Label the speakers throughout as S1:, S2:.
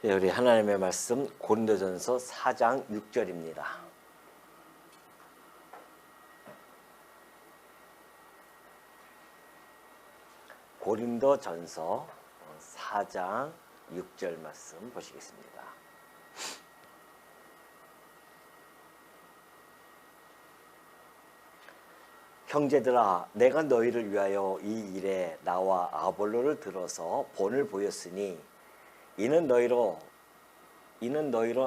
S1: 네, 우리 하나님의 말씀 고린도전서 4장 6절입니다. 고린도전서 4장 6절 말씀 보시겠습니다. 형제들아, 내가 너희를 위하여 이 일에 나와 아볼로를 들어서 본을 보였으니 이는 너희로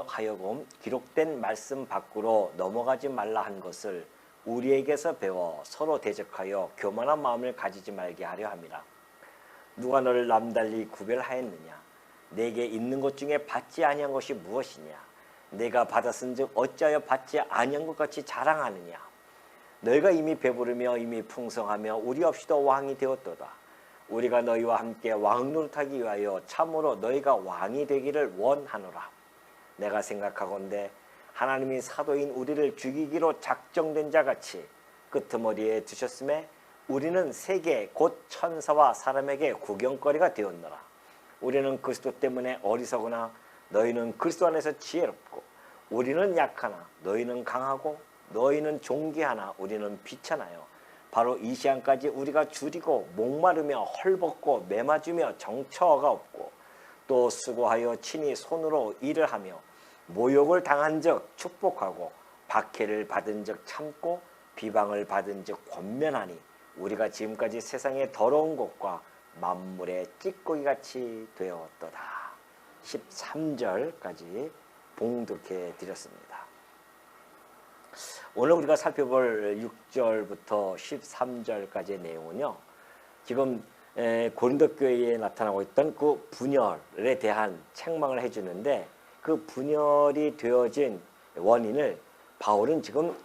S1: 하여금 기록된 말씀 밖으로 넘어가지 말라 한 것을 우리에게서 배워 서로 대적하여 교만한 마음을 가지지 말게 하려 함이라. 누가 너를 남달리 구별하였느냐? 내게 있는 것 중에 받지 아니한 것이 무엇이냐? 내가 받았은즉 어찌하여 받지 아니한 것 같이 자랑하느냐? 너희가 이미 배부르며 이미 풍성하며 우리 없이도 왕이 되었도다. 우리가 너희와 함께 왕 노릇하기 위하여 참으로 너희가 왕이 되기를 원하노라. 내가 생각하건대 하나님이 사도인 우리를 죽이기로 작정된 자같이 끄트머리에 두셨음에 우리는 세계 곧 천사와 사람에게 구경거리가 되었노라. 우리는 그리스도 때문에 어리석으나 너희는 그리스도 안에서 지혜롭고, 우리는 약하나 너희는 강하고, 너희는 존귀하나 우리는 비천하여 바로 이 시간까지 우리가 줄이고 목마르며 헐벗고 매맞으며 정처가 없고, 또 수고하여 친히 손으로 일을 하며 모욕을 당한 적 축복하고 박해를 받은 적 참고 비방을 받은 적 권면하니 우리가 지금까지 세상의 더러운 것과 만물의 찌꺼기같이 되었도다. 13절까지 봉독해 드렸습니다. 오늘 우리가 살펴볼 6절부터 13절까지의 내용은요, 지금 고린도 교회에 나타나고 있던 그 분열에 대한 책망을 해주는데, 그 분열이 되어진 원인을 바울은 지금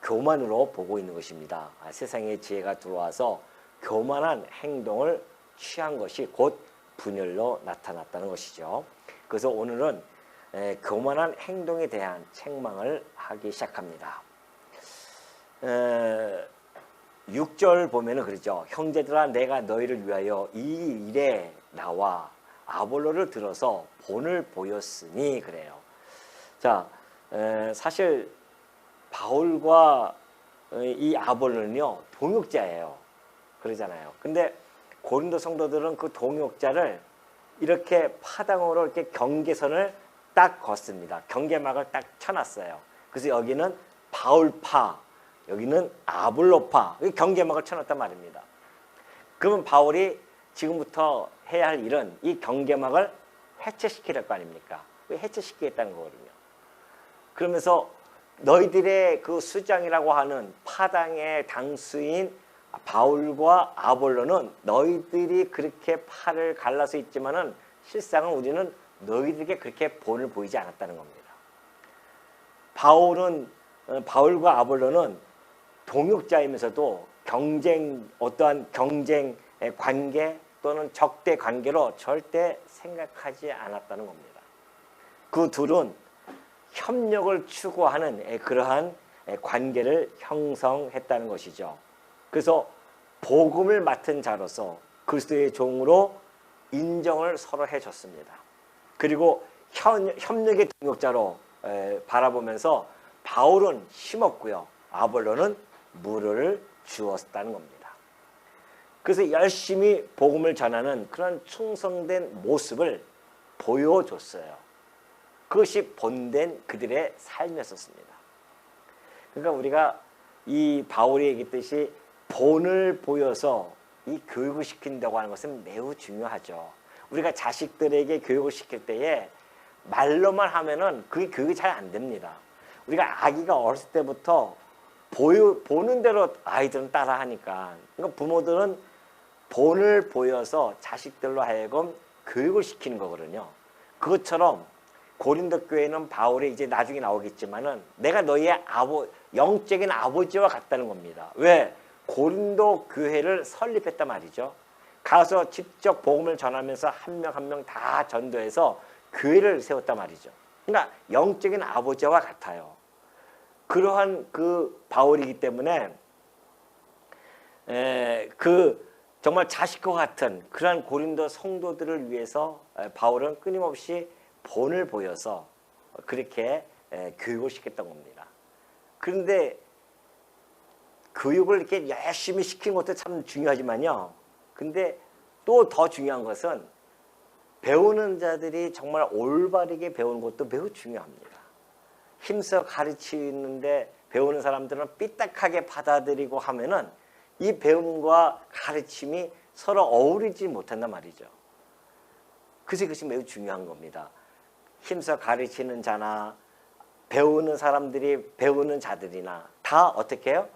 S1: 교만으로 보고 있는 것입니다. 세상의 지혜가 들어와서 교만한 행동을 취한 것이 곧 분열로 나타났다는 것이죠. 그래서 오늘은 교만한 행동에 대한 책망을 하기 시작합니다. 6절 보면은 그러죠. 형제들아, 내가 너희를 위하여 이 일에 나와 아볼로를 들어서 본을 보였으니 그래요. 자, 사실 바울과 이 아볼로는요 동역자예요. 그러잖아요. 근데 고린도 성도들은 그 동역자를 이렇게 파당으로 이렇게 경계선을 딱 걷습니다. 경계막을 딱 쳐놨어요. 그래서 여기는 바울파, 여기는 아볼로파, 경계막을 쳐놨단 말입니다. 그러면 바울이 지금부터 해야 할 일은 이 경계막을 해체시키려고 거 아닙니까? 해체시키겠다는 거거든요. 그러면서 너희들의 그 수장이라고 하는 파당의 당수인 바울과 아볼로는 너희들이 그렇게 팔을 갈라서 있지만은 실상은 우리는 너희들에게 그렇게 본을 보이지 않았다는 겁니다. 바울과 아볼로는 동역자이면서도 어떠한 경쟁의 관계 또는 적대 관계로 절대 생각하지 않았다는 겁니다. 그 둘은 협력을 추구하는 그러한 관계를 형성했다는 것이죠. 그래서 복음을 맡은 자로서 그리스도의 종으로 인정을 서로 해줬습니다. 그리고 협력의 동역자로 바라보면서 바울은 심었고요, 아볼로는 물을 주었다는 겁니다. 그래서 열심히 복음을 전하는 그런 충성된 모습을 보여줬어요. 그것이 본된 그들의 삶이었습니다. 그러니까 우리가 이 바울이 얘기했듯이 본을 보여서 이 교육을 시킨다고 하는 것은 매우 중요하죠. 우리가 자식들에게 교육을 시킬 때에 말로만 하면은 그게 교육이 잘 안 됩니다. 우리가 아기가 어렸을 때부터 보는 대로 아이들은 따라 하니까, 그러니까 부모들은 본을 보여서 자식들로 하여금 교육을 시키는 거거든요. 그것처럼 고린도 교회는 바울이 이제 나중에 나오겠지만은 내가 너희의 영적인 아버지와 같다는 겁니다. 왜? 고린도 교회를 설립했단 말이죠. 가서 직접 복음을 전하면서 한 명 한 명 다 전도해서 교회를 세웠단 말이죠. 그러니까 영적인 아버지와 같아요. 그러한 그 바울이기 때문에 정말 자식과 같은 그러한 고린도 성도들을 위해서 바울은 끊임없이 본을 보여서 그렇게 교육을 시켰던 겁니다. 그런데 교육을 이렇게 열심히 시킨 것도 참 중요하지만요. 근데 또 더 중요한 것은 배우는 자들이 정말 올바르게 배우는 것도 매우 중요합니다. 힘써 가르치는데 배우는 사람들은 삐딱하게 받아들이고 하면은 이 배움과 가르침이 서로 어우러지지 못한단 말이죠. 그래서 이것이 매우 중요한 겁니다. 힘써 가르치는 자나 배우는 사람들이 배우는 자들이나 다 어떻게 해요?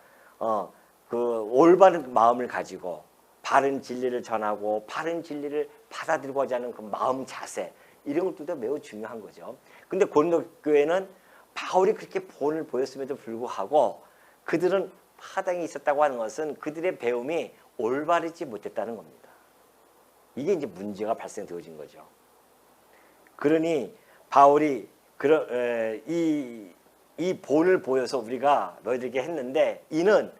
S1: 그 올바른 마음을 가지고 바른 진리를 전하고 바른 진리를 받아들이고자 하는 그 마음 자세, 이런 것들도 매우 중요한 거죠. 근데 고린도 교회는 바울이 그렇게 본을 보였음에도 불구하고 그들은 파당이 있었다고 하는 것은 그들의 배움이 올바르지 못했다는 겁니다. 이게 이제 문제가 발생되어진 거죠. 그러니 바울이 이 본을 보여서 우리가 너희들에게 했는데 이는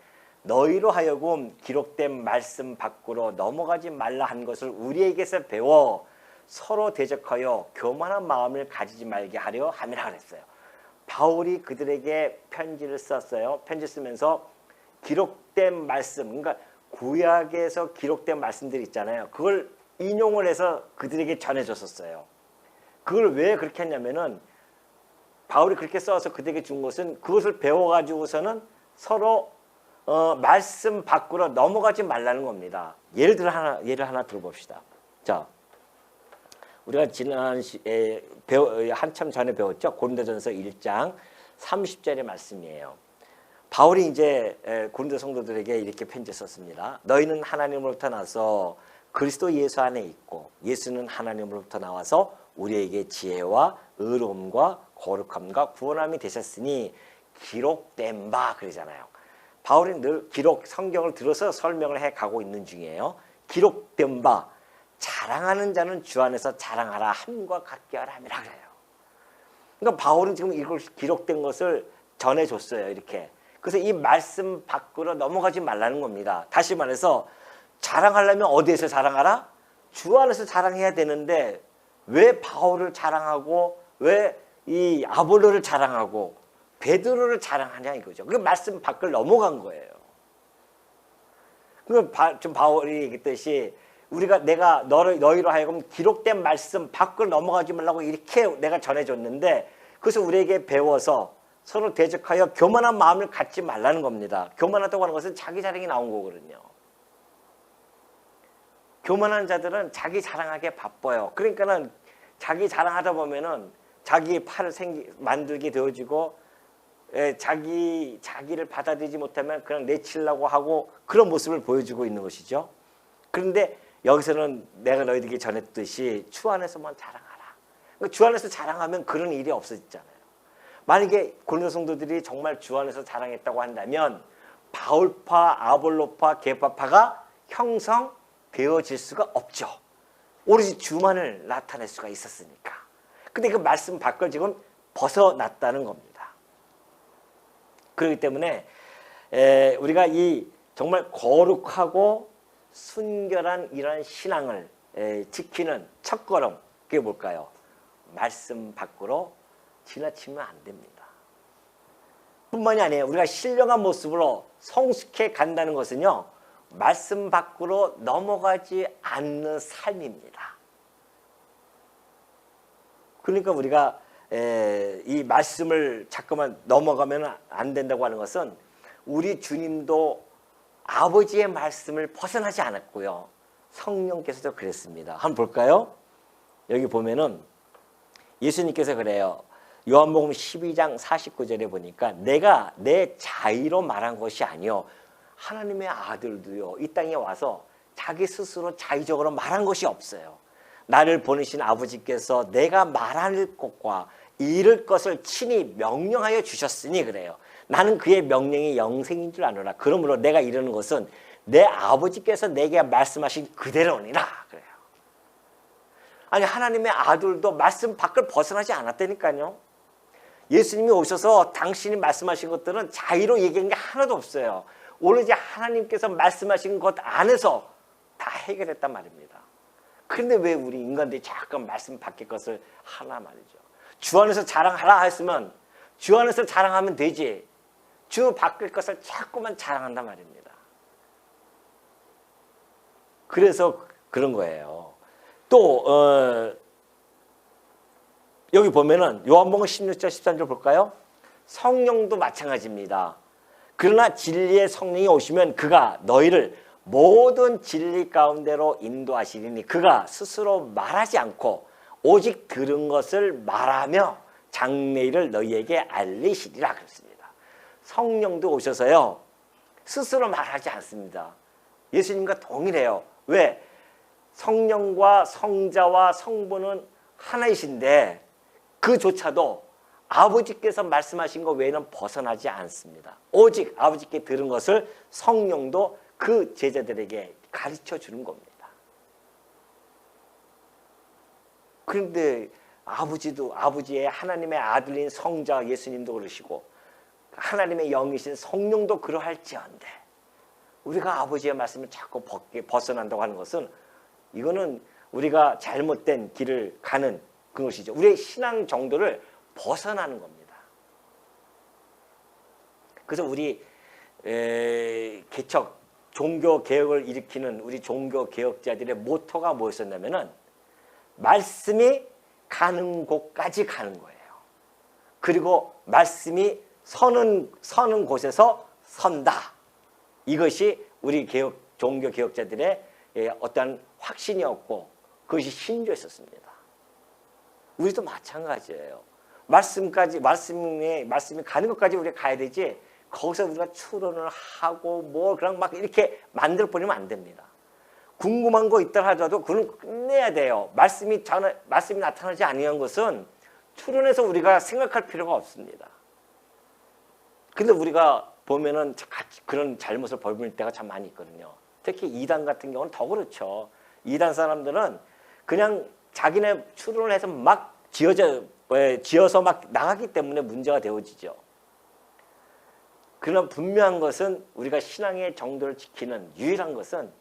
S1: 너희로 하여금 기록된 말씀 밖으로 넘어가지 말라 한 것을 우리에게서 배워 서로 대적하여 교만한 마음을 가지지 말게 하려 함이라 그랬어요. 바울이 그들에게 편지를 썼어요. 편지 쓰면서 기록된 말씀, 그러니까 구약에서 기록된 말씀들이 있잖아요. 그걸 인용을 해서 그들에게 전해줬었어요. 그걸 왜 그렇게 했냐면은 바울이 그렇게 써서 그들에게 준 것은 그것을 배워가지고서는 서로 말씀 밖으로 넘어가지 말라는 겁니다. 예를 하나 들어봅시다. 자, 우리가 한참 전에 배웠죠. 고린도전서 1장 30절의 말씀이에요. 바울이 이제 고린도 성도들에게 이렇게 편지 썼습니다. 너희는 하나님으로부터 나서 그리스도 예수 안에 있고 예수는 하나님으로부터 나와서 우리에게 지혜와 의로움과 거룩함과 구원함이 되셨으니 기록된 바 그러잖아요. 바울이 늘 성경을 들어서 설명을 해가고 있는 중이에요. 기록된 바, 자랑하는 자는 주 안에서 자랑하라 함과 같게 하라 함이라 그래요. 그러니까 바울은 지금 이걸 기록된 것을 전해줬어요. 이렇게. 그래서 이 말씀 밖으로 넘어가지 말라는 겁니다. 다시 말해서 자랑하려면 어디에서 자랑하라? 주 안에서 자랑해야 되는데 왜 바울을 자랑하고 왜 이 아볼로를 자랑하고 베드로를 자랑하냐 이거죠. 그 말씀 밖을 넘어간 거예요. 좀 바울이 얘기했듯이 내가 너희로 하여금 기록된 말씀 밖을 넘어가지 말라고 이렇게 내가 전해줬는데 그래서 우리에게 배워서 서로 대적하여 교만한 마음을 갖지 말라는 겁니다. 교만하다고 하는 것은 자기 자랑이 나온 거거든요. 교만한 자들은 자기 자랑하기에 바빠요. 그러니까는 자기 자랑하다 보면은 자기의 팔을 만들게 되어지고 자기를 받아들이지 못하면 그냥 내치려고 하고 그런 모습을 보여주고 있는 것이죠. 그런데 여기서는 내가 너희들에게 전했듯이 주 안에서만 자랑하라. 그러니까 주 안에서 자랑하면 그런 일이 없어지잖아요. 만약에 고린도 성도들이 정말 주 안에서 자랑했다고 한다면 바울파, 아볼로파, 게바파가 형성되어질 수가 없죠. 오로지 주만을 나타낼 수가 있었으니까. 근데 그 말씀 밖을 지금 벗어났다는 겁니다. 그렇기 때문에 우리가 이 정말 거룩하고 순결한 이런 신앙을 지키는 첫걸음, 그게 뭘까요? 말씀 밖으로 지나치면 안 됩니다. 뿐만이 아니에요. 우리가 신령한 모습으로 성숙해 간다는 것은요, 말씀 밖으로 넘어가지 않는 삶입니다. 그러니까 우리가 이 말씀을 자꾸만 넘어가면 안 된다고 하는 것은 우리 주님도 아버지의 말씀을 벗어나지 않았고요. 성령께서도 그랬습니다. 한번 볼까요? 여기 보면은 예수님께서 그래요. 요한복음 12장 49절에 보니까 내가 내 자의로 말한 것이 아니요 하나님의 아들도요 이 땅에 와서 자기 스스로 자의적으로 말한 것이 없어요. 나를 보내신 아버지께서 내가 말할 것과 이룰 것을 친히 명령하여 주셨으니 그래요. 나는 그의 명령이 영생인 줄 아노라. 그러므로 내가 이르는 것은 내 아버지께서 내게 말씀하신 그대로니라 그래요. 아니 하나님의 아들도 말씀 밖을 벗어나지 않았다니까요. 예수님이 오셔서 당신이 말씀하신 것들은 자의로 얘기한 게 하나도 없어요. 오로지 하나님께서 말씀하신 것 안에서 다 해결했단 말입니다. 그런데 왜 우리 인간들이 자꾸 말씀 밖의 것을 하나 말이죠. 주 안에서 자랑하라 했으면 주 안에서 자랑하면 되지. 주 밖의 것을 자꾸만 자랑한단 말입니다. 그래서 그런 거예요. 또 여기 보면은 요한복음 16절 13절 볼까요? 성령도 마찬가지입니다. 그러나 진리의 성령이 오시면 그가 너희를 모든 진리 가운데로 인도하시리니 그가 스스로 말하지 않고 오직 들은 것을 말하며 장래일을 너희에게 알리시리라 그랬습니다. 성령도 오셔서요 스스로 말하지 않습니다. 예수님과 동일해요. 왜? 성령과 성자와 성부는 하나이신데 그조차도 아버지께서 말씀하신 것 외에는 벗어나지 않습니다. 오직 아버지께 들은 것을 성령도 그 제자들에게 가르쳐 주는 겁니다. 그런데 아버지의 하나님의 아들인 성자 예수님도 그러시고 하나님의 영이신 성령도 그러할지언데 우리가 아버지의 말씀을 자꾸 벗어난다고 하는 것은 이거는 우리가 잘못된 길을 가는 그것이죠. 우리의 신앙 정도를 벗어나는 겁니다. 그래서 우리 개척 종교 개혁을 일으키는 우리 종교 개혁자들의 모토가 뭐였었냐면은 말씀이 가는 곳까지 가는 거예요. 그리고 말씀이 서는 곳에서 선다. 이것이 우리 종교 개혁자들의 어떤 확신이었고 그것이 신조였었습니다. 우리도 마찬가지예요. 말씀이 가는 것까지 우리가 가야 되지 거기서 우리가 추론을 하고 뭐 그냥 막 이렇게 만들어 버리면 안 됩니다. 궁금한 거 있다 하더라도 그건 끝내야 돼요. 말씀이 나타나지 아니한 것은 추론해서 우리가 생각할 필요가 없습니다. 근데 우리가 보면은 그런 잘못을 벌일 때가 참 많이 있거든요. 특히 이단 같은 경우는 더 그렇죠. 이단 사람들은 그냥 자기네 추론을 해서 막 지어서 막 나가기 때문에 문제가 되어지죠. 그러나 분명한 것은 우리가 신앙의 정도를 지키는 유일한 것은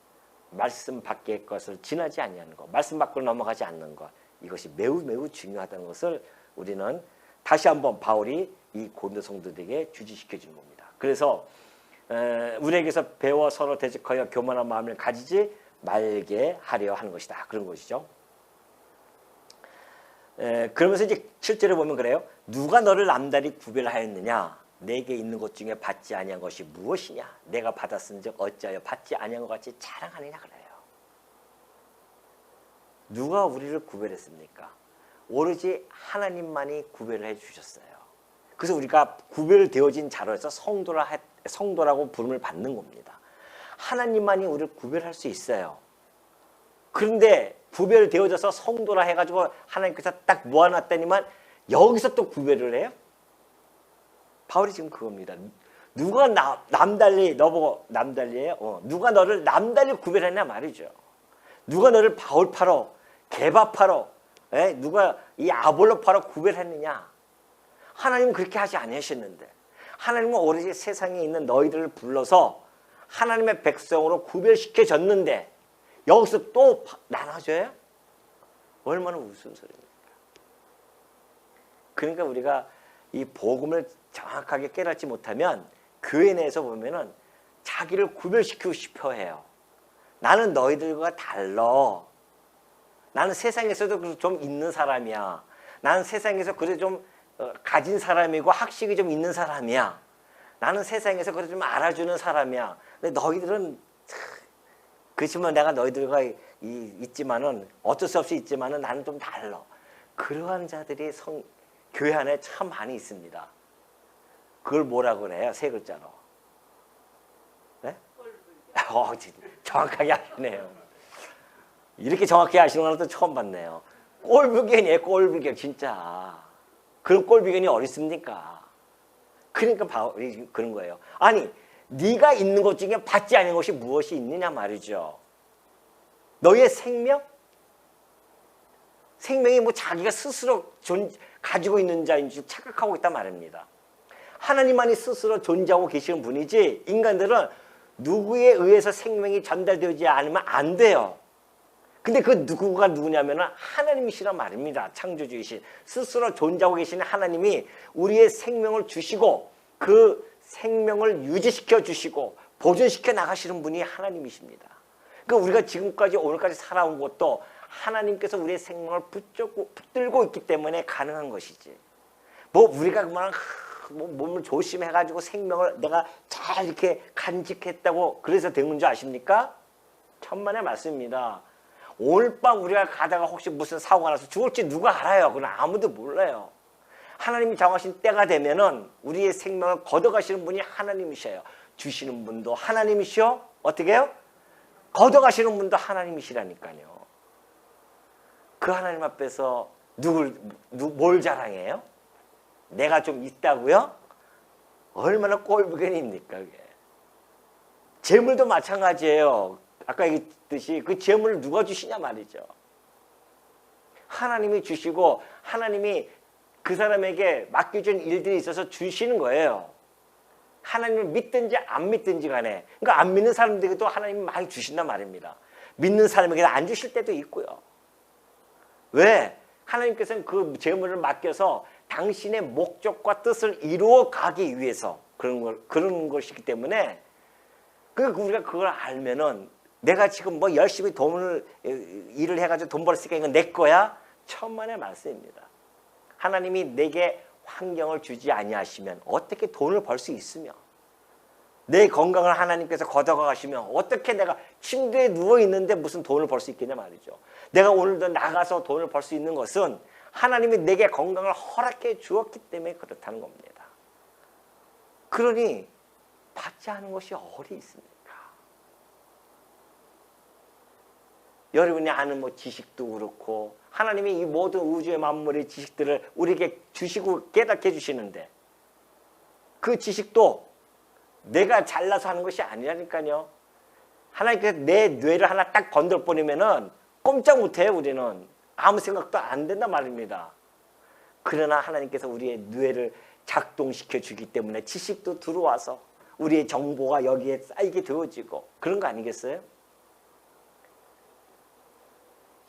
S1: 말씀 밖의 것을 지나지 아니하는 것, 말씀 밖으로 넘어가지 않는 것, 이것이 매우 매우 중요하다는 것을 우리는 다시 한번 바울이 이 고린도 성도들에게 주지시켜 주는 겁니다. 그래서 우리에게서 배워 서로 대적하여 교만한 마음을 가지지 말게 하려 하는 것이다. 그런 것이죠. 그러면서 이제 실제로 보면 그래요. 누가 너를 남달리 구별하였느냐? 내게 있는 것 중에 받지 아니한 것이 무엇이냐? 내가 받았은즉 어찌하여 받지 아니한 것 같이 자랑하느냐 그래요. 누가 우리를 구별했습니까? 오로지 하나님만이 구별을 해주셨어요. 그래서 우리가 구별되어진 자로서 성도라고 부름을 받는 겁니다. 하나님만이 우리를 구별할 수 있어요. 그런데 구별되어져서 성도라 해가지고 하나님께서 딱 모아놨더니만 여기서 또 구별을 해요? 바울이 지금 그겁니다. 누가 남달리 너보고 남달리예요? 누가 너를 남달리 구별했냐 말이죠. 누가 너를 바울파로 게바파로 누가 이 아볼로파로 구별했느냐? 하나님은 그렇게 하지 아니하셨는데 하나님은 오로지 세상에 있는 너희들을 불러서 하나님의 백성으로 구별시켜줬는데 여기서 또 나눠줘요? 얼마나 우스운 소리입니까? 그러니까 우리가 이 복음을 정확하게 깨닫지 못하면 교회 내에서 보면은 자기를 구별시키고 싶어 해요. 나는 너희들과 달라. 나는 세상에서도 좀 있는 사람이야. 나는 세상에서 그래 좀 가진 사람이고 학식이 좀 있는 사람이야. 나는 세상에서 그래 좀 알아주는 사람이야. 근데 너희들은 그렇지만 내가 너희들과 있지만은 어쩔 수 없이 있지만은 나는 좀 달라. 그러한 자들이 교회 안에 참 많이 있습니다. 그걸 뭐라고 그래요? 세 글자로. 네? 정확하게 아시네요. 이렇게 정확히 아시는 건 또 처음 봤네요. 꼴불견이에요. 꼴불견 진짜. 그런 꼴불견이 어디 있습니까? 그러니까 바울이 그런 거예요. 아니 네가 있는 것 중에 받지 않은 것이 무엇이 있느냐 말이죠. 너의 생명? 생명이 뭐 자기가 스스로 가지고 있는 자인 줄 착각하고 있단 말입니다. 하나님만이 스스로 존재하고 계시는 분이지 인간들은 누구에 의해서 생명이 전달되지 않으면 안 돼요. 근데 그 누구가 누구냐면은 하나님이시란 말입니다. 창조주이신 스스로 존재하고 계시는 하나님이 우리의 생명을 주시고 그 생명을 유지시켜 주시고 보존시켜 나가시는 분이 하나님이십니다. 그러니까 우리가 지금까지 오늘까지 살아온 것도 하나님께서 우리의 생명을 붙들고 있기 때문에 가능한 것이지. 뭐 우리가 그만 몸을 조심해가지고 생명을 내가 잘 이렇게 간직했다고 그래서 된 줄 아십니까? 천만의 말씀입니다. 오늘 밤 우리가 가다가 혹시 무슨 사고가 나서 죽을지 누가 알아요? 그건 아무도 몰라요. 하나님이 정하신 때가 되면은 우리의 생명을 걷어가시는 분이 하나님이셔요. 주시는 분도 하나님이시오. 어떻게 해요? 걷어가시는 분도 하나님이시라니까요. 그 하나님 앞에서 뭘 자랑해요? 내가 좀 있다고요? 얼마나 꼴불견입니까 그게. 재물도 마찬가지예요. 아까 얘기했듯이 그 재물을 누가 주시냐 말이죠. 하나님이 주시고 하나님이 그 사람에게 맡겨준 일들이 있어서 주시는 거예요. 하나님을 믿든지 안 믿든지 간에. 그러니까 안 믿는 사람들에게도 하나님이 많이 주신단 말입니다. 믿는 사람에게는 안 주실 때도 있고요. 왜? 하나님께서는 그 재물을 맡겨서 당신의 목적과 뜻을 이루어 가기 위해서 그런 것이기 때문에 우리가 그걸 알면은 내가 지금 뭐 열심히 일을 해가지고 돈 벌었으니까 이건 내 거야? 천만의 말씀입니다. 하나님이 내게 환경을 주지 아니하시면 어떻게 돈을 벌 수 있으며 내 건강을 하나님께서 걷어가시면 어떻게 내가 침대에 누워있는데 무슨 돈을 벌 수 있겠냐 말이죠. 내가 오늘도 나가서 돈을 벌 수 있는 것은 하나님이 내게 건강을 허락해 주었기 때문에 그렇다는 겁니다. 그러니 받지 않은 것이 어디 있습니까? 여러분이 아는 뭐 지식도 그렇고 하나님이 이 모든 우주의 만물의 지식들을 우리에게 주시고 깨닫게 해주시는데 그 지식도 내가 잘나서 하는 것이 아니라니까요. 하나님께서 내 뇌를 하나 딱 건들 뿐이면은 꼼짝 못해요. 우리는 아무 생각도 안 된단 말입니다. 그러나 하나님께서 우리의 뇌를 작동시켜 주기 때문에 지식도 들어와서 우리의 정보가 여기에 쌓이게 되어지고 그런 거 아니겠어요?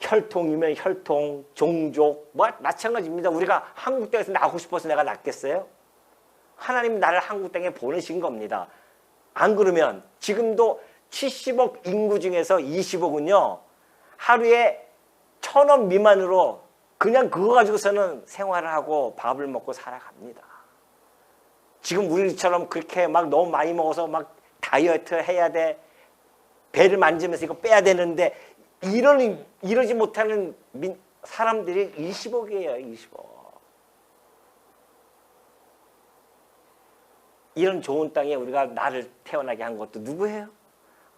S1: 혈통이면 혈통, 종족 뭐 마찬가지입니다. 우리가 한국 땅에서 나고 싶어서 내가 낳겠어요? 하나님이 나를 한국 땅에 보내신 겁니다. 안 그러면 지금도 70억 인구 중에서 20억은요. 하루에 1,000원 미만으로 그냥 그거 가지고서는 생활을 하고 밥을 먹고 살아갑니다. 지금 우리처럼 그렇게 막 너무 많이 먹어서 막 다이어트 해야 돼. 배를 만지면서 이거 빼야 되는데 이러지 못하는 사람들이 20억이에요. 20억. 이런 좋은 땅에 우리가 나를 태어나게 한 것도 누구예요?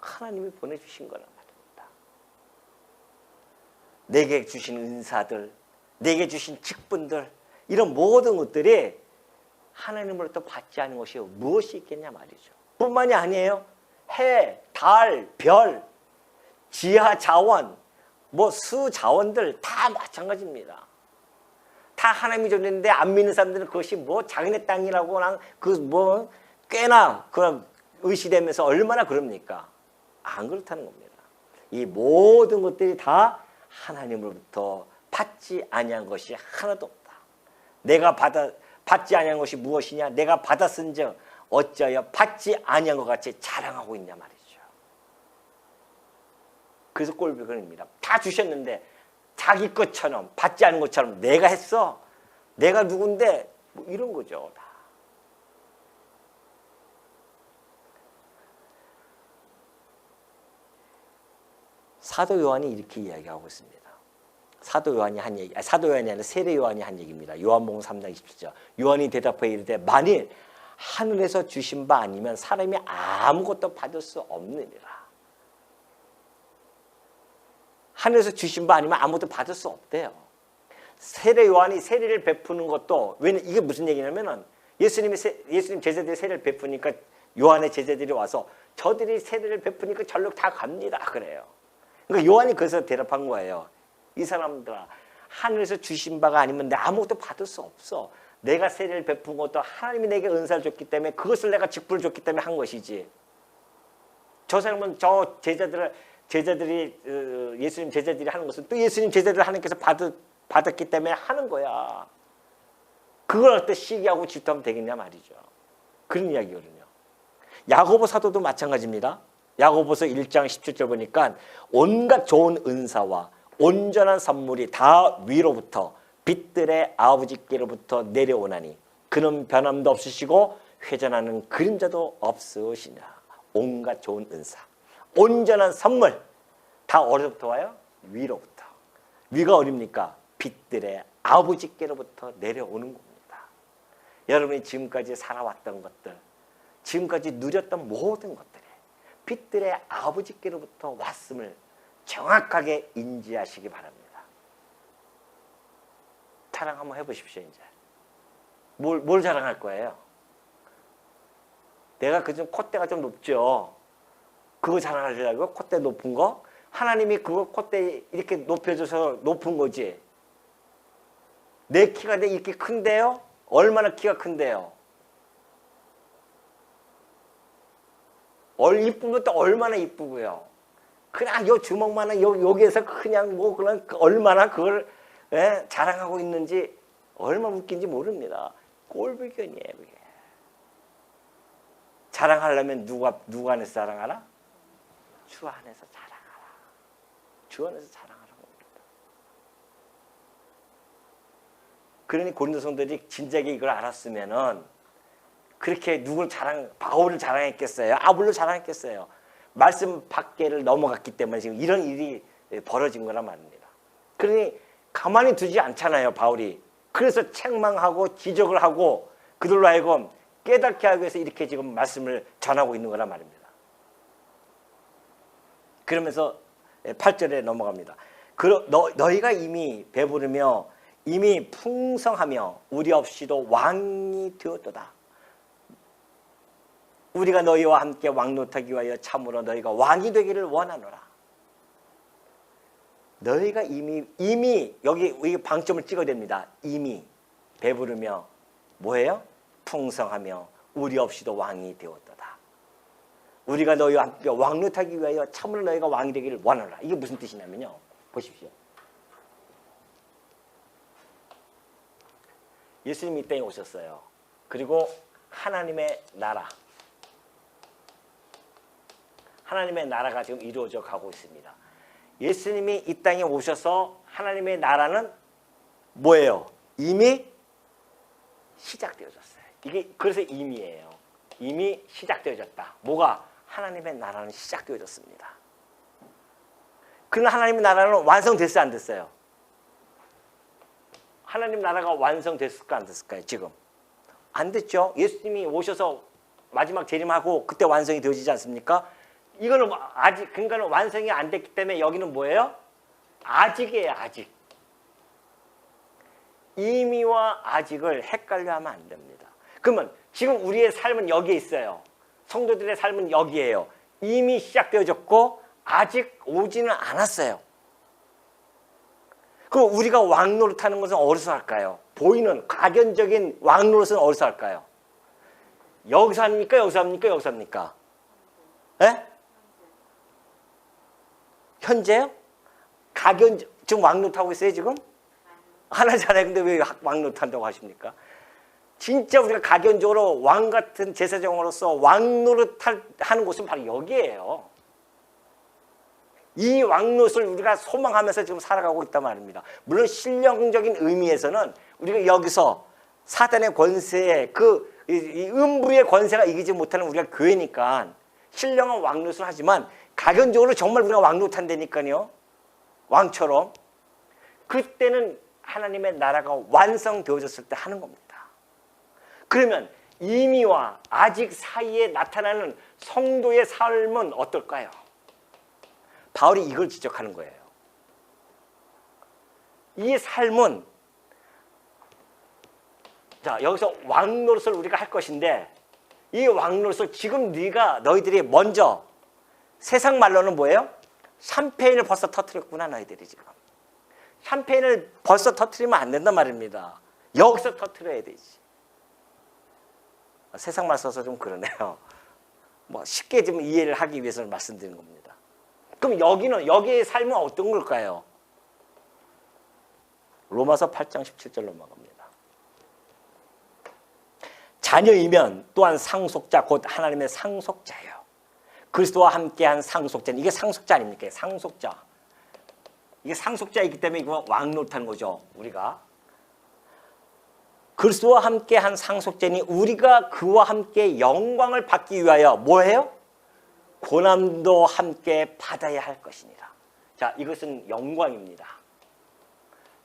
S1: 하나님이 보내주신 거란 말입니다. 내게 주신 은사들, 내게 주신 직분들 이런 모든 것들이 하나님으로부터 받지 않은 것이 무엇이 있겠냐 말이죠. 뿐만이 아니에요. 해, 달, 별, 지하 자원, 뭐 수자원들 다 마찬가지입니다. 다 하나님이 줬는데 안 믿는 사람들은 그것이 뭐 자기네 땅이라고 그냥 뭐 꽤나 그런 의시되면서 얼마나 그럽니까? 안 그렇다는 겁니다. 이 모든 것들이 다 하나님으로부터 받지 아니한 것이 하나도 없다. 내가 받지 아니한 것이 무엇이냐? 내가 받았은즉 어찌하여 받지 아니한 것 같이 자랑하고 있냐 말이죠. 그래서 꼴불견입니다. 다 주셨는데 자기 것처럼 받지 않은 것처럼 내가 했어. 내가 누군데 뭐 이런 거죠. 다. 사도 요한이 이렇게 이야기하고 있습니다. 사도 요한이 한 얘기, 사도 요한이 아니라 세례 요한이 한 얘기입니다. 요한복음 3장 27절. 요한이 대답하여 이르되 만일 하늘에서 주신 바 아니면 사람이 아무것도 받을 수 없느니라. 하늘에서 주신 바 아니면 아무것도 받을 수 없대요. 세례 요한이 세례를 베푸는 것도 왜냐면 이게 무슨 얘기냐면은 예수님 제자들이 세례를 베푸니까 요한의 제자들이 와서 저들이 세례를 베푸니까 절로 다 갑니다 그래요. 그러니까 요한이 그래서 대답한 거예요. 이 사람들아 하늘에서 주신 바가 아니면 내 아무것도 받을 수 없어. 내가 세례를 베푼 것도 하나님이 내게 은사를 줬기 때문에 그것을 내가 직분을 줬기 때문에 한 것이지. 저 사람은 저 제자들을 제자들이 예수님 제자들이 하는 것은 또 예수님 제자들 하나님께서 받았기 때문에 하는 거야. 그걸 어때 시기하고 질투하면 되겠냐 말이죠. 그런 이야기거든요. 야고보 사도도 마찬가지입니다. 야고보서 1장 17절 보니까 온갖 좋은 은사와 온전한 선물이 다 위로부터 빛들의 아버지께로부터 내려오나니 그는 변함도 없으시고 회전하는 그림자도 없으시냐. 온갖 좋은 은사, 온전한 선물 다 어디로부터 와요? 위로부터. 위가 어딥니까? 빛들의 아버지께로부터 내려오는 겁니다. 여러분이 지금까지 살아왔던 것들, 지금까지 누렸던 모든 것들이 빛들의 아버지께로부터 왔음을 정확하게 인지하시기 바랍니다. 자랑 한번 해보십시오. 이제 뭘 자랑할 거예요? 내가 그중 콧대가 좀 높죠. 그거 자랑하려고 콧대 높은 거? 하나님이 그거 콧대 이렇게 높여줘서 높은 거지. 내 키가 이렇게 큰데요? 얼마나 키가 큰데요? 이쁜 것도 얼마나 이쁘고요. 그냥 요 주먹만한 여기에서 그냥 뭐 그냥 얼마나 그걸 자랑하고 있는지 얼마나 웃긴지 모릅니다. 꼴불견이에요, 그게. 자랑하려면 누구 안에서 자랑하라? 주 안에서 자랑하라. 주 안에서 자랑하라고 합니다. 그러니 고린도 성도들이 진작에 이걸 알았으면은 그렇게 바울을 자랑했겠어요? 아볼로 자랑했겠어요? 말씀 밖에를 넘어갔기 때문에 지금 이런 일이 벌어진 거란 말입니다. 그러니 가만히 두지 않잖아요, 바울이. 그래서 책망하고 지적을 하고 그들로 하여금 깨닫게 하기 위해서 이렇게 지금 말씀을 전하고 있는 거란 말입니다. 그러면서 8절에 넘어갑니다. 너희가 이미 배부르며 이미 풍성하며 우리 없이도 왕이 되었도다. 우리가 너희와 함께 왕노타기 위하여 참으로 너희가 왕이 되기를 원하노라. 너희가 이미 여기 방점을 찍어야 됩니다. 이미 배부르며 뭐예요? 풍성하며 우리 없이도 왕이 되었도다. 우리가 너희와 함께 왕노타기 위하여 참으로 너희가 왕이 되기를 원하노라. 이게 무슨 뜻이냐면요. 보십시오. 예수님이 이 땅에 오셨어요. 그리고 하나님의 나라가 지금 이루어져 가고 있습니다. 예수님이 이 땅에 오셔서 하나님의 나라는 뭐예요? 이미 시작되어졌어요. 이게 그래서 이미예요. 이미 시작되어졌다. 뭐가? 하나님의 나라는 시작되어졌습니다. 그러나 하나님의 나라는 완성됐어요? 안 됐어요? 하나님 나라가 완성됐을까 안 됐을까요? 지금 안 됐죠. 예수님이 오셔서 마지막 재림하고 그때 완성이 되어지지 않습니까? 이거는 아직 그러니까 완성이 안 됐기 때문에 여기는 뭐예요? 아직이에요. 아직. 이미와 아직을 헷갈려하면 안 됩니다. 그러면 지금 우리의 삶은 여기에 있어요. 성도들의 삶은 여기에요. 이미 시작되어졌고 아직 오지는 않았어요. 그럼 우리가 왕노릇하는 것은 어디서 할까요? 보이는 가견적인 왕노릇은 어디서 할까요? 여기서 합니까? 여기서 합니까? 여기서 합니까? 예? 현재요? 지금 왕노릇하고 있어요 지금? 하나잖아요. 근데 왜 왕노릇한다고 하십니까? 진짜 우리가 가견적으로 왕 같은 제사장으로서 왕노릇하는 곳은 바로 여기에요. 이 왕노릇을 우리가 소망하면서 지금 살아가고 있단 말입니다. 물론 신령적인 의미에서는 우리가 여기서 사단의 권세에 이 음부의 권세가 이기지 못하는 우리가 교회니까 신령한 왕노릇을 하지만 가견적으로 정말 우리가 왕노릇한다니까요. 왕처럼. 그때는 하나님의 나라가 완성되어졌을 때 하는 겁니다. 그러면 이미와 아직 사이에 나타나는 성도의 삶은 어떨까요? 바울이 이걸 지적하는 거예요. 이 삶은 자 여기서 왕노릇을 우리가 할 것인데 이 왕노릇을 지금 너희들이 먼저 세상 말로는 뭐예요? 샴페인을 벌써 터뜨렸구나 너희들이 지금. 샴페인을 벌써 터뜨리면 안 된단 말입니다. 여기서 터뜨려야 되지. 세상 말 써서 좀 그러네요. 뭐 쉽게 좀 이해를 하기 위해서 말씀드리는 겁니다. 그럼 여기의 삶은 어떤 걸까요? 로마서 8장 17절 넘어갑니다. 자녀이면 또한 상속자 곧 하나님의 상속자예요. 그리스도와 함께한 상속자는 이게 상속자 아닙니까? 상속자. 이게 상속자이기 때문에 이거 왕노릇하는 거죠. 우리가 그리스도와 함께한 상속자니 우리가 그와 함께 영광을 받기 위하여 뭐해요? 고난도 함께 받아야 할 것이니라. 자, 이것은 영광입니다.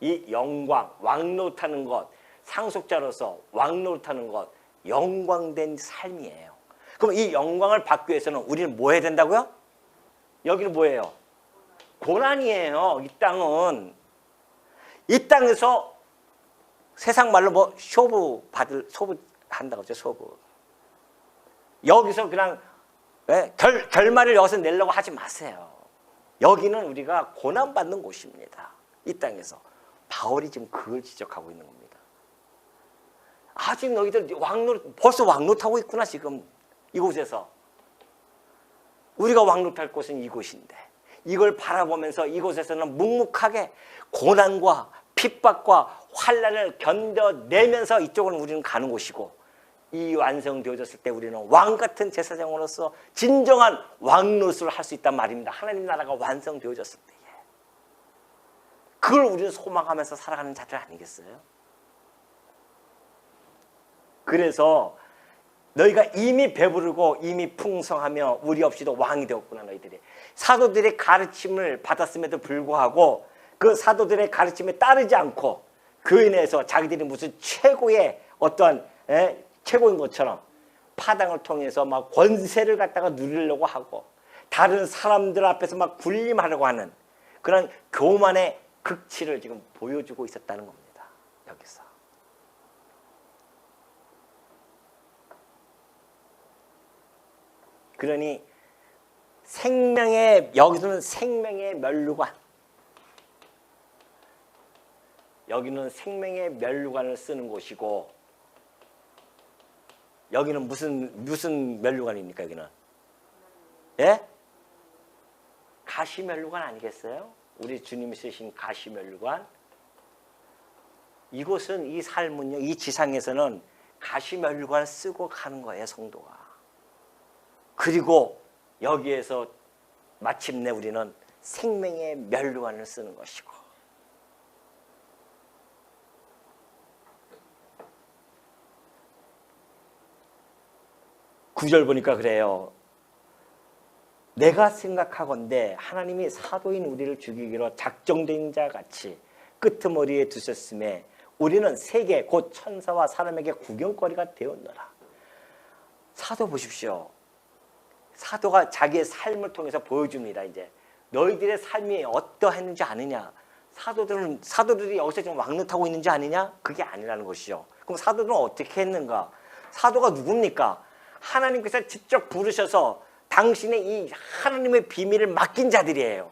S1: 이 영광, 왕노릇하는 것, 상속자로서 왕노릇하는 것, 영광된 삶이에요. 그럼 이 영광을 받기 위해서는 우리는 뭐 해야 된다고요? 여기는 뭐예요? 고난이에요. 이 땅은. 이 땅에서 세상 말로 뭐 쇼부 한다고 하죠. 쇼부. 여기서 그냥 결말을 여기서 내려고 하지 마세요. 여기는 우리가 고난받는 곳입니다. 이 땅에서. 바울이 지금 그걸 지적하고 있는 겁니다. 아직 너희들 벌써 왕노릇하고 있구나 지금 이곳에서. 우리가 왕노릇할 곳은 이곳인데 이걸 바라보면서 이곳에서는 묵묵하게 고난과 핍박과 환난을 견뎌내면서 이쪽은 우리는 가는 곳이고 이 완성되어졌을 때 우리는 왕같은 제사장으로서 진정한 왕노릇을 할 수 있단 말입니다. 하나님 나라가 완성되어졌을 때에. 그걸 우리는 소망하면서 살아가는 자들 아니겠어요? 그래서 너희가 이미 배부르고 이미 풍성하며 우리 없이도 왕이 되었구나 너희들이. 사도들의 가르침을 받았음에도 불구하고 그 사도들의 가르침에 따르지 않고 그에 대해서 자기들이 무슨 최고의 어떠한 최고인 것처럼 파당을 통해서 막 권세를 갖다가 누리려고 하고 다른 사람들 앞에서 막 군림하려고 하는 그런 교만의 극치를 지금 보여주고 있었다는 겁니다. 여기서. 그러니 여기서는 생명의 면류관, 여기는 생명의 면류관을 쓰는 곳이고 여기는 무슨 면류관입니까? 여기는 가시 면류관 아니겠어요? 우리 주님이 쓰신 가시 면류관. 이곳은 이 삶은요, 이 지상에서는 가시 면류관을 쓰고 가는 거예요, 성도가. 그리고 여기에서 마침내 우리는 생명의 면류관을 쓰는 것이고. 9절 보니까 그래요. 내가 생각하건대 하나님이 사도인 우리를 죽이기로 작정된 자 같이 끄트머리에 두셨음에 우리는 세계 곧 천사와 사람에게 구경거리가 되었노라. 사도 보십시오. 사도가 자기의 삶을 통해서 보여줍니다. 이제 너희들의 삶이 어떠했는지 아느냐. 사도들이 여기서 지금 왕노릇하고 있는지 아느냐. 그게 아니라는 것이죠. 그럼 사도들은 어떻게 했는가. 사도가 누굽니까? 하나님께서 직접 부르셔서 당신의 이 하나님의 비밀을 맡긴 자들이에요.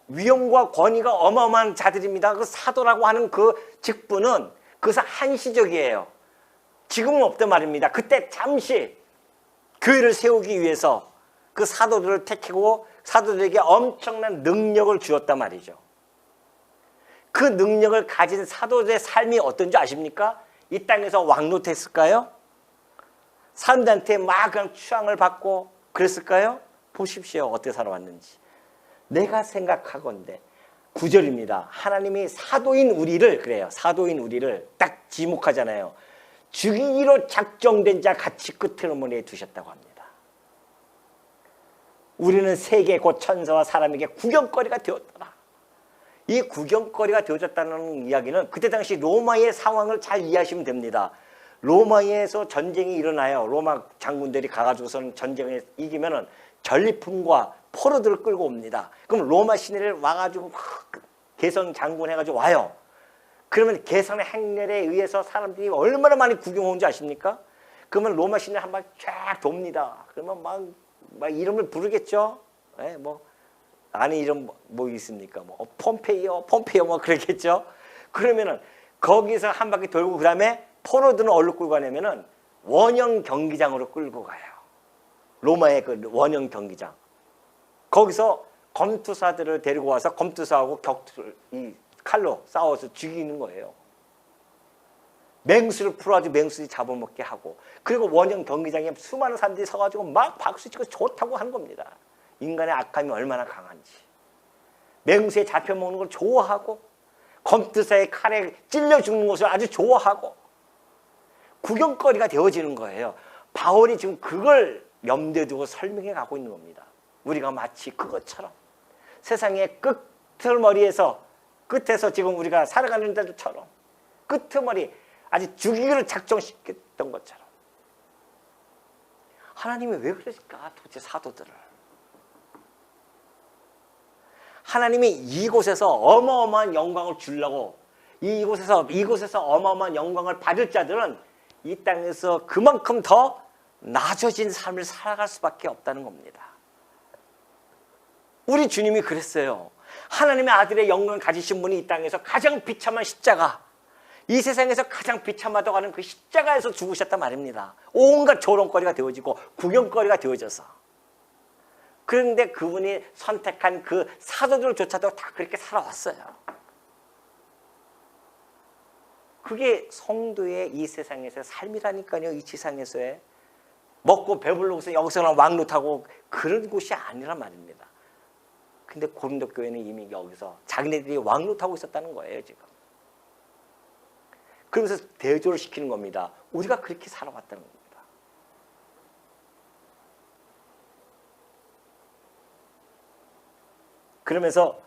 S1: 위엄과 권위가 어마어마한 자들입니다. 그 사도라고 하는 그 직분은 그것은 한시적이에요. 지금은 없단 말입니다. 그때 잠시 교회를 세우기 위해서 그 사도들을 택하고 사도들에게 엄청난 능력을 주었단 말이죠. 그 능력을 가진 사도들의 삶이 어떤지 아십니까? 이 땅에서 왕노릇했을까요? 사람들한테 막 그냥 추앙을 받고 그랬을까요? 보십시오. 어떻게 살아왔는지. 내가 생각하건대 9절입니다. 하나님이 사도인 우리를 그래요. 사도인 우리를 딱 지목하잖아요. 죽이기로 작정된 자 같이 끄트머리에 두셨다고 합니다. 우리는 세계 곧 천사와 사람에게 구경거리가 되었더라. 이 구경거리가 되어졌다는 이야기는 그때 당시 로마의 상황을 잘 이해하시면 됩니다. 로마에서 전쟁이 일어나요. 로마 장군들이 가가지고서는 전쟁에 이기면은 전리품과 포로들을 끌고 옵니다. 그럼 로마 시내를 와가지고 개성 장군 해가지고 와요. 그러면 개성의 행렬에 의해서 사람들이 얼마나 많이 구경 온지 아십니까? 그러면 로마 시내를 한 바퀴 쫙 돕니다. 그러면 막 이름을 부르겠죠. 아니 이름 뭐 있습니까? 폼페이오 뭐 그러겠죠. 그러면은 거기서 한 바퀴 돌고 그 다음에 포로들은 어디로 끌고 가냐면은 원형 경기장으로 끌고 가요. 로마의 그 원형 경기장. 거기서 검투사들을 데리고 와서 검투사하고 이 칼로 싸워서 죽이는 거예요. 맹수를 풀어가지고 맹수들이 잡아먹게 하고, 그리고 원형 경기장에 수많은 사람들이 서가지고 막 박수치고 좋다고 하는 겁니다. 인간의 악함이 얼마나 강한지. 맹수에 잡혀먹는 걸 좋아하고, 검투사의 칼에 찔려 죽는 것을 아주 좋아하고, 구경거리가 되어지는 거예요. 바울이 지금 그걸 염두에 두고 설명해 가고 있는 겁니다. 우리가 마치 그것처럼 세상의 끝에서 지금 우리가 살아가는 데처럼 끄트머리 아주 죽이기를 작정시켰던 것처럼, 하나님이 왜 그러실까 도대체 사도들을. 하나님이 이곳에서 어마어마한 영광을 주려고, 이곳에서 어마어마한 영광을 받을 자들은 이 땅에서 그만큼 더 낮아진 삶을 살아갈 수밖에 없다는 겁니다. 우리 주님이 그랬어요. 하나님의 아들의 영광을 가지신 분이 이 땅에서 가장 비참한 십자가, 이 세상에서 가장 비참하다고 하는 그 십자가에서 죽으셨단 말입니다. 온갖 조롱거리가 되어지고 구경거리가 되어져서. 그런데 그분이 선택한 그 사도들조차도 다 그렇게 살아왔어요. 그게 성도의 이 세상에서의 삶이라니까요. 이 지상에서의 먹고 배불러서 여기서는 왕노타고 그런 곳이 아니란 말입니다. 근데 고린도 교회는 이미 여기서 자기네들이 왕노타고 있었다는 거예요, 지금. 그러면서 대조를 시키는 겁니다. 우리가 그렇게 살아왔다는 겁니다. 그러면서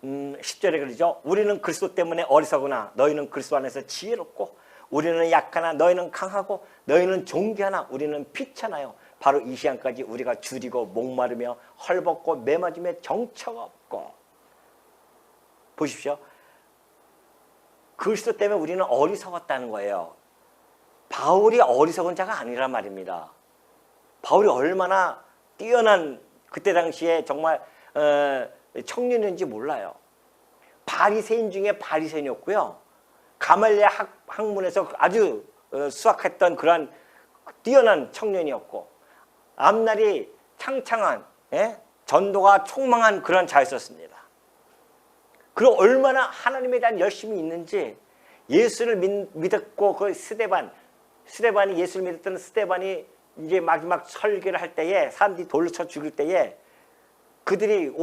S1: 10절에 그러죠. 우리는 그리스도 때문에 어리석으나 너희는 그리스도 안에서 지혜롭고, 우리는 약하나 너희는 강하고, 너희는 존귀하나 우리는 비천하여. 바로 이 시간까지 우리가 줄이고 목마르며 헐벗고 매맞으며 정처가 없고. 보십시오. 그리스도 때문에 우리는 어리석었다는 거예요. 바울이 어리석은 자가 아니란 말입니다. 바울이 얼마나 뛰어난, 그때 당시에 정말 청년인지 몰라요. 바리새인 중에 바리새인이었고요. 가말리아 학문에서 아주 수학했던 그러한 뛰어난 청년이었고, 앞날이 창창한, 전도가 총망한 그런 자였었습니다. 그리고 얼마나 하나님에 대한 열심이 있는지, 예수를 믿었고, 그 스데반이 예수를 믿었던 스데반이 이제 마지막 설교를 할 때에, 사람들이 돌로 쳐 죽일 때에 그들이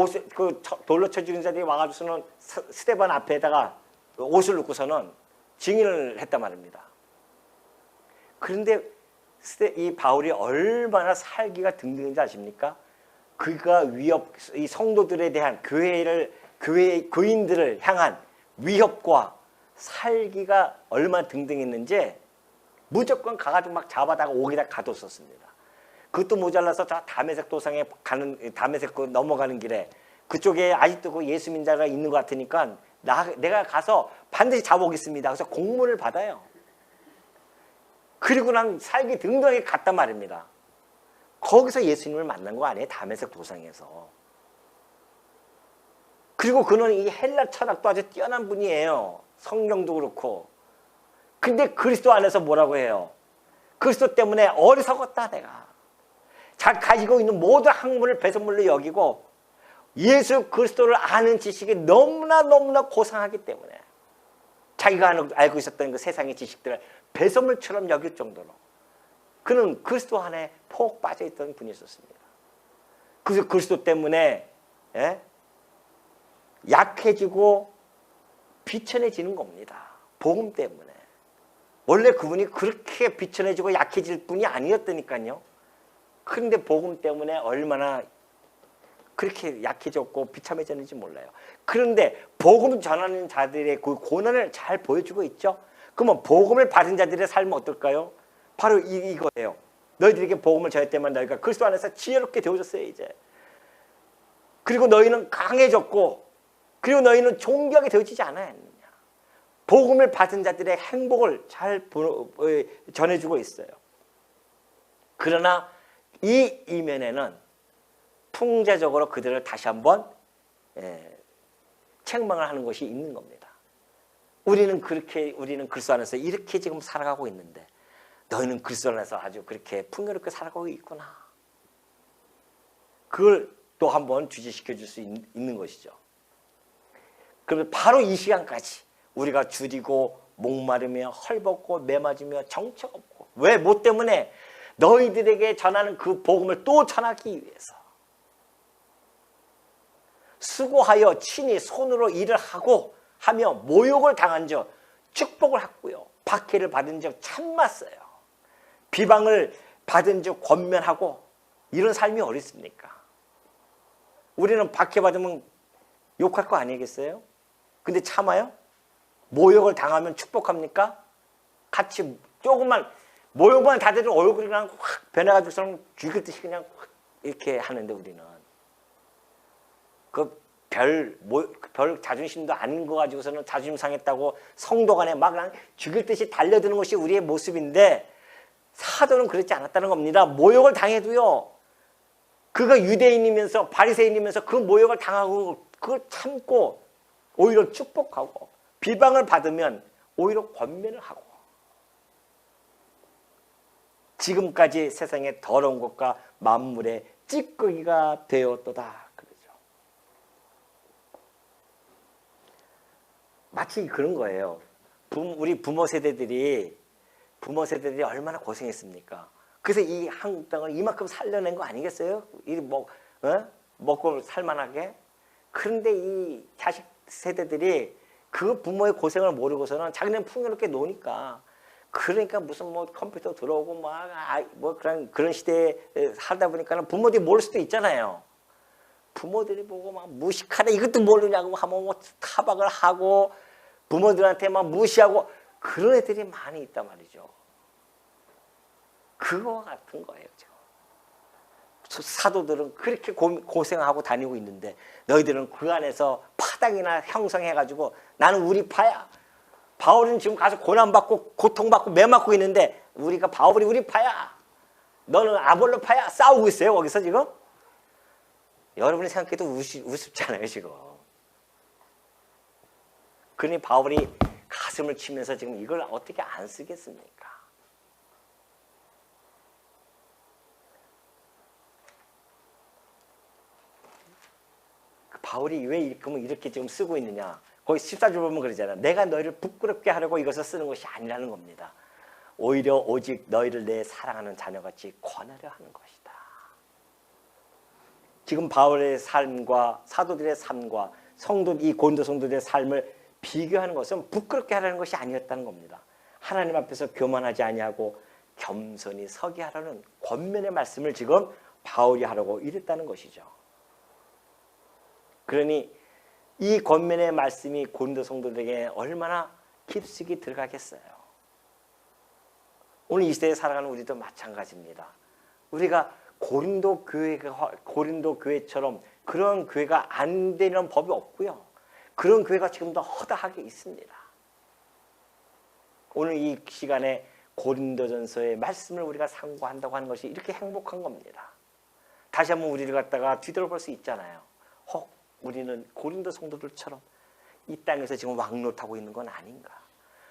S1: 돌로 쳐 죽인 자들이 와가지고서는 스데반 앞에다가 옷을 놓고서는 증인을 했단 말입니다. 그런데 이 바울이 얼마나 살기가 등등인지 아십니까? 그가 이 성도들에 대한 교인들을 향한 위협과 살기가 얼마나 등등했는지 무조건 가가지고 막 잡아다가 옥에다 가뒀었습니다. 그것도 모자라서 저 다메섹 도상에 다메섹 넘어가는 길에 그쪽에 아직도 그 예수 민자가 있는 것 같으니까 내가 가서 반드시 잡아오겠습니다. 그래서 공문을 받아요. 그리고 난 살기 등등하게 갔단 말입니다. 거기서 예수님을 만난 거 아니에요? 다메섹 도상에서. 그리고 그는 이 헬라 철학도 아주 뛰어난 분이에요. 성경도 그렇고. 근데 그리스도 안에서 뭐라고 해요? 그리스도 때문에 어리석었다 내가. 자기 가지고 있는 모든 학문을 배설물로 여기고 예수 그리스도를 아는 지식이 너무나 고상하기 때문에 자기가 알고 있었던 그 세상의 지식들을 배설물처럼 여길 정도로 그는 그리스도 안에 폭 빠져있던 분이었습니다. 그래서 그리스도 때문에 약해지고 비천해지는 겁니다. 복음 때문에. 원래 그분이 그렇게 비천해지고 약해질 분이 아니었다니까요. 그런데 복음 때문에 얼마나 그렇게 약해졌고 비참해졌는지 몰라요. 그런데 복음 전하는 자들의 그 고난을 잘 보여주고 있죠. 그러면 복음을 받은 자들의 삶은 어떨까요? 바로 이거예요. 너희들에게 복음을 전했다면 너희가 그리스도 안에서 지혜롭게 되어졌어요 이제. 그리고 너희는 강해졌고, 그리고 너희는 존귀하게 되어지지 않아야 했느냐. 복음을 받은 자들의 행복을 잘 전해주고 있어요. 그러나 이 이면에는 풍자적으로 그들을 다시 한번 책망을 하는 것이 있는 겁니다. 우리는 그리스도 안에서 이렇게 지금 살아가고 있는데 너희는 그리스도 안에서 아주 그렇게 풍요롭게 살아가고 있구나. 그걸 또 한번 주지시켜 줄 수 있는 것이죠. 그러면 바로 이 시간까지 우리가 줄이고 목마르며 헐벗고 매맞으며 정처 없고, 왜? 뭐 때문에? 너희들에게 전하는 그 복음을 또 전하기 위해서 수고하여 친히 손으로 일을 하고 하며 모욕을 당한 적 축복을 했고요, 박해를 받은 적 참았어요, 비방을 받은 적 권면하고. 이런 삶이 어디 있습니까? 우리는 박해받으면 욕할 거 아니겠어요? 근데 참아요? 모욕을 당하면 축복합니까? 같이 조금만 모욕만 다들 얼굴이 그냥 확 변해가지고 죽일 듯이 그냥 확 이렇게 하는데, 우리는 별 자존심도 아닌 거 가지고서는 자존심 상했다고 성도 간에 막 그냥 죽일 듯이 달려드는 것이 우리의 모습인데, 사도는 그렇지 않았다는 겁니다. 모욕을 당해도요, 그가 유대인이면서 바리새인이면서 그 모욕을 당하고 그걸 참고 오히려 축복하고, 비방을 받으면 오히려 권면을 하고, 지금까지 세상의 더러운 것과 만물의 찌꺼기가 되었도다 그러죠. 마치 그런 거예요. 우리 부모 세대들이 얼마나 고생했습니까? 그래서 이 한국 땅을 이만큼 살려낸 거 아니겠어요? 먹고 살만하게. 그런데 이 자식 세대들이 그 부모의 고생을 모르고서는 자기는 풍요롭게 노니까, 그러니까 무슨 컴퓨터 들어오고 그런 시대에 살다 보니까는 부모들이 모를 수도 있잖아요. 부모들이 보고 막 무식하다 이것도 모르냐고 하면 타박을 하고 부모들한테 막 무시하고, 그런 애들이 많이 있단 말이죠. 그거와 같은 거예요, 지금. 사도들은 그렇게 고생하고 다니고 있는데, 너희들은 그 안에서 파당이나 형성해가지고 나는 우리 파야. 바울은 지금 가서 고난받고 고통받고 매맞고 있는데, 바울이 우리 파야. 너는 아볼로 파야. 싸우고 있어요, 거기서 지금. 여러분이 생각해도 우습잖아요, 지금. 그러니 바울이 가슴을 치면서 지금 이걸 어떻게 안 쓰겠습니까? 바울이 왜 이렇게 지금 쓰고 있느냐? 거기 14절 보면 그러잖아요. 내가 너희를 부끄럽게 하려고 이것을 쓰는 것이 아니라는 겁니다. 오히려 오직 너희를 내 사랑하는 자녀같이 권하려 하는 것이다. 지금 바울의 삶과 사도들의 삶과 이 고린도 성도들의 삶을 비교하는 것은 부끄럽게 하라는 것이 아니었다는 겁니다. 하나님 앞에서 교만하지 아니하고 겸손히 서게 하라는 권면의 말씀을 지금 바울이 하라고 이랬다는 것이죠. 그러니 이 권면의 말씀이 고린도 성도들에게 얼마나 깊숙이 들어가겠어요. 오늘 이 시대에 살아가는 우리도 마찬가지입니다. 우리가 고린도 교회처럼 그런 교회가 안 되는 법이 없고요. 그런 교회가 지금도 허다하게 있습니다. 오늘 이 시간에 고린도전서의 말씀을 우리가 상고한다고 하는 것이 이렇게 행복한 겁니다. 다시 한번 우리를 갖다가 뒤돌아볼 수 있잖아요. 우리는 고린도 성도들처럼 이 땅에서 지금 왕노타고 있는 건 아닌가.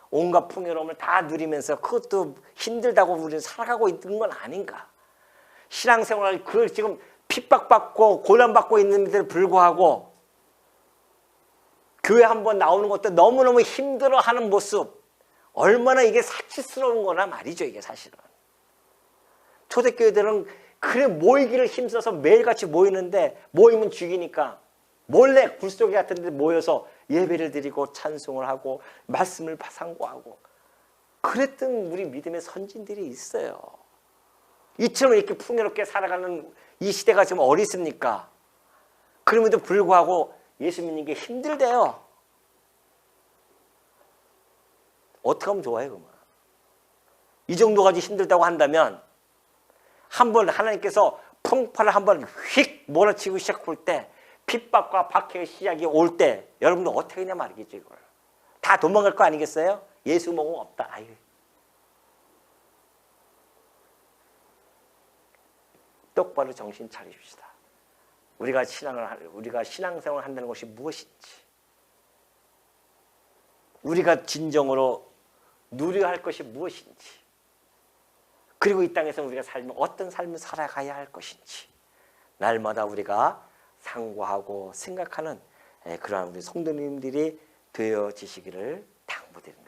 S1: 온갖 풍요로움을 다 누리면서 그것도 힘들다고 우리는 살아가고 있는 건 아닌가. 신앙생활을 지금 핍박받고 고난받고 있는데도 불구하고 교회 한번 나오는 것도 너무너무 힘들어하는 모습, 얼마나 이게 사치스러운 거나 말이죠. 이게 사실은 초대교회들은 그래 모이기를 힘써서 매일같이 모이는데, 모이면 죽이니까 몰래 굴속에 같은 데 모여서 예배를 드리고 찬송을 하고 말씀을 상고하고 그랬던 우리 믿음의 선진들이 있어요. 이처럼 이렇게 풍요롭게 살아가는 이 시대가 지금 어디 있습니까? 그럼에도 불구하고 예수 믿는 게 힘들대요. 어떻게 하면 좋아요, 그러면? 이 정도까지 힘들다고 한다면 한번 하나님께서 풍파를 한번 휙 몰아치고 시작할 때, 핍박과 박해의 시작이 올 때 여러분들 어떻게 하냐 말이겠죠. 이걸 다 도망갈 거 아니겠어요? 예수 먹으면 없다. 아유. 똑바로 정신 차리십시다. 우리가 신앙생활을 한다는 것이 무엇인지, 우리가 진정으로 누려야 할 것이 무엇인지, 그리고 이 땅에서 우리가 어떤 삶을 살아가야 할 것인지, 날마다 우리가 상고하고 생각하는 그러한 우리 성도님들이 되어지시기를 당부드립니다.